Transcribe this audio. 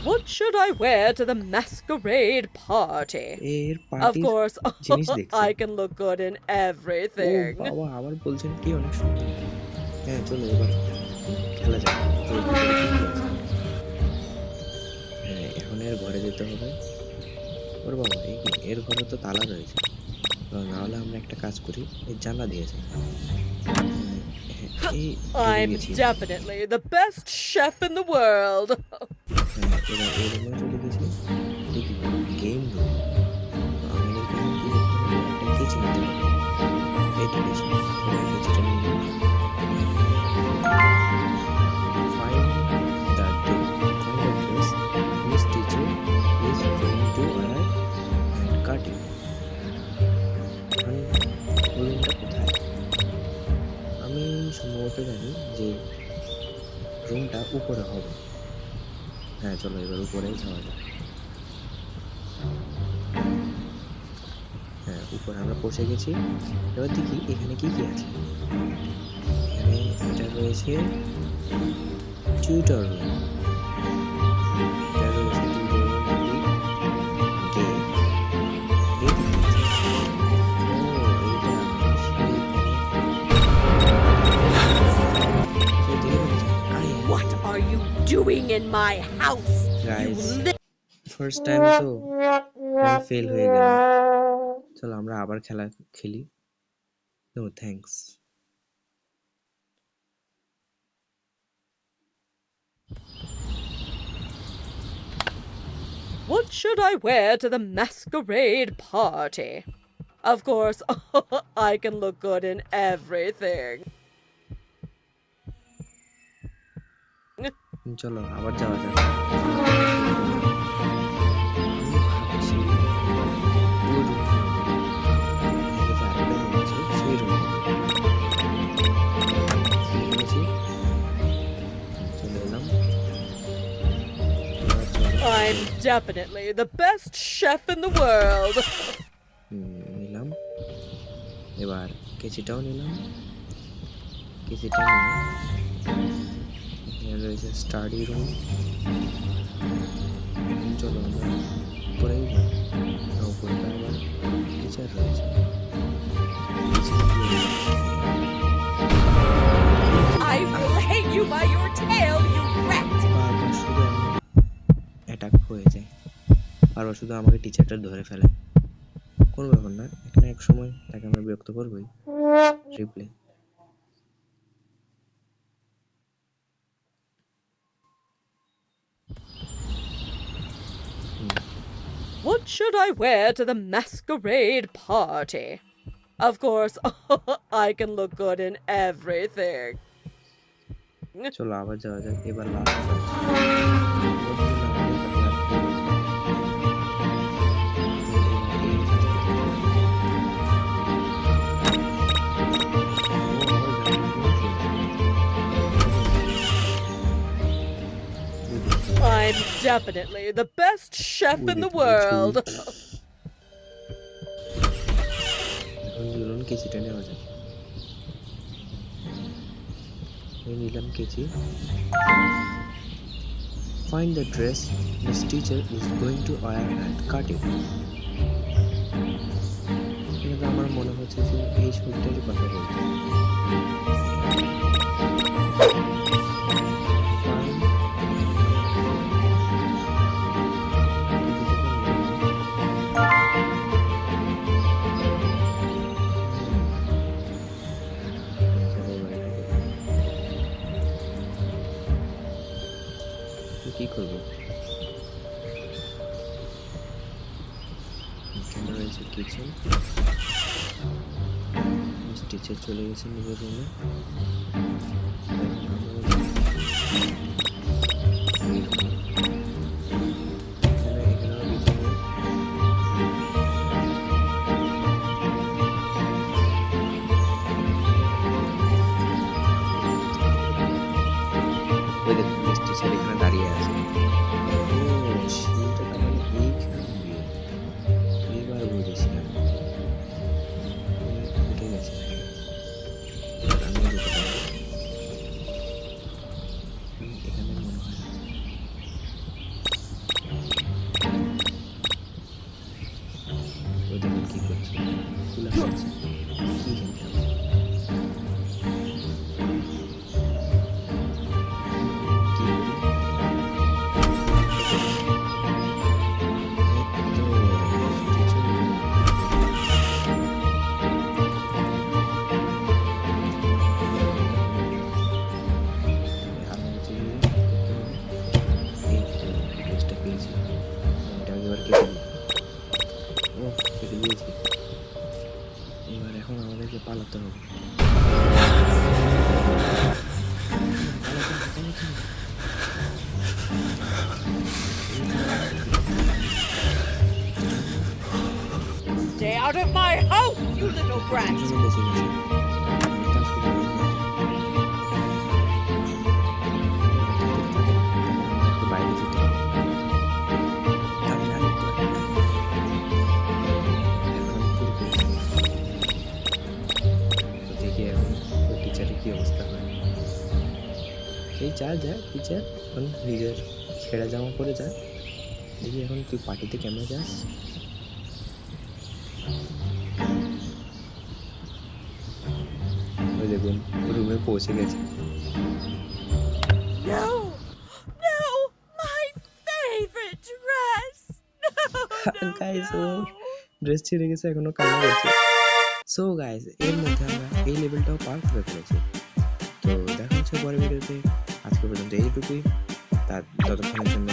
What should I wear to the masquerade party? এর Of পার্টির course, জিনিস দেখছে। I can look good in O everything. বাবা! আবার বলছেন কি অনেক সুন্দর। হ্যাঁ, চলো এবার খেলা যাক। তো ভিতরে কি, কি আছে? হ্যাঁ, এখন এর ঘরে যেতে হবে। ওরে বাবা! এ কি? এর ঘরে তো তালা রয়েছে। না হলে আমরা একটা কাজ করি, এর জানলা দিয়ে যাই। হ্যাঁ, এই ঢুকে I'm গেছি। definitely the best chef in the world. হ্যাঁ, এবার এই রুমে চলে গেছি। এটা কি? Game room. আমাদেরকে এখন কি করতে হবে? একটা কেচি নিতে হবে। এই তো কেচি। এবার এই কেচিটা নিয়ে নিই। Find the find the dress Miss Teacher is going to wear and cut it. এখন ওই রুমটা কোথায়? আমি সম্ভবত জানি যে রুমটা উপরে হবে। হ্যাঁ, চলো এবার উপরেই যাওয়া যাক। হ্যাঁ, উপরে আমরা পৌঁছে গেছি। এবার দেখি এখানে কি কি আছে। এখানে এটা রয়েছে টিউটর রুম। এটা রয়েছে টিউটর রুম গেট। গেট কি আছে? ও এইটা সেইখানে সে দেখে ফেলেছে। আয় What are you doing in my house? You guys, li- first time তো আমি ফেল হয়ে গেলাম। চলো আমরা আবার খেলা খেলি। No thanks. What should I wear to the masquerade party? Of course, I can look good in everything. চলো আবার যাওয়া যাক। আমি ভাবছি ওই রুমে আরেকটা রুম আছে, সেই রুমে গেছি। চলে এলাম। এবার চলো I'm definitely the best chef in the world. নিলাম। এবার কেচিটাও নিলাম। কেচিটা নিয়ে এখানে রয়েছে স্টাডি রুম। চলো আমরা উপরেই যাই। না, উপরে তো আবার টিচার রয়েছে। I will hang you by your tail, you rat! বারবার শুধু আমি অ্যাটাক হয়ে যায়। বারবার শুধু আমাকে টিচারটা ধরে ফেলে। কোনো ব্যাপার না, এক না এক সময় তাকে আমরা বিরক্ত করবোই। Replay. What should I wear to the masquerade party? Of course, I can look good in everything. চলো আবার যাওয়া যাক। এবার last I'm definitely the best chef in the world. এখন চলুন কেচিটা নেওয়া যাক। এই নিলাম কেচি। Find the dress Miss Teacher is going to wear and cut it. এটা আমার মনে হচ্ছে যে এই ছবিটারই কথা বলছে। কি করবো? এখানে রয়েছে কিচেন। মিস টিচার চলে গেছে নিজের রুমে। ওই দেখুন মিস টিচার এখানে দাঁড়িয়ে আছে। ও সেইটা তার মানে এইখান দিয়ে। এবার বুঝেছি আমি। উঠে গেছে। এবার আমিও যেতে পারবো। এখানে out of my house, you little brat! দুজনে বেঁচে গেছে। তা শুরু হলো না। একটু বাইরে যেতে হবে। তাহলে আরেকটু এখন আমি শুরু করেছি। তো দেখি এখন ওর টিচারের কি অবস্থা হয়। এই যা যা টিচার এখন নিজের ছেঁড়া জামা পরে যা। দেখি এখন তুই পার্টিতে কেমন যাস। ওই দেখুন রুমে পৌঁছে গেছে। No! No! My favorite dress! No, guys no, or no! Dress ছিঁড়ে গেছে এখনো কান্না করছে। সো গাইস এর মধ্যে আমরা এই লেভেলটাও পার করে ফেলেছি। তো দেখা হচ্ছে পরের ভিডিওতে। আজকে পর্যন্ত এইটুকুই। ততক্ষণের জন্য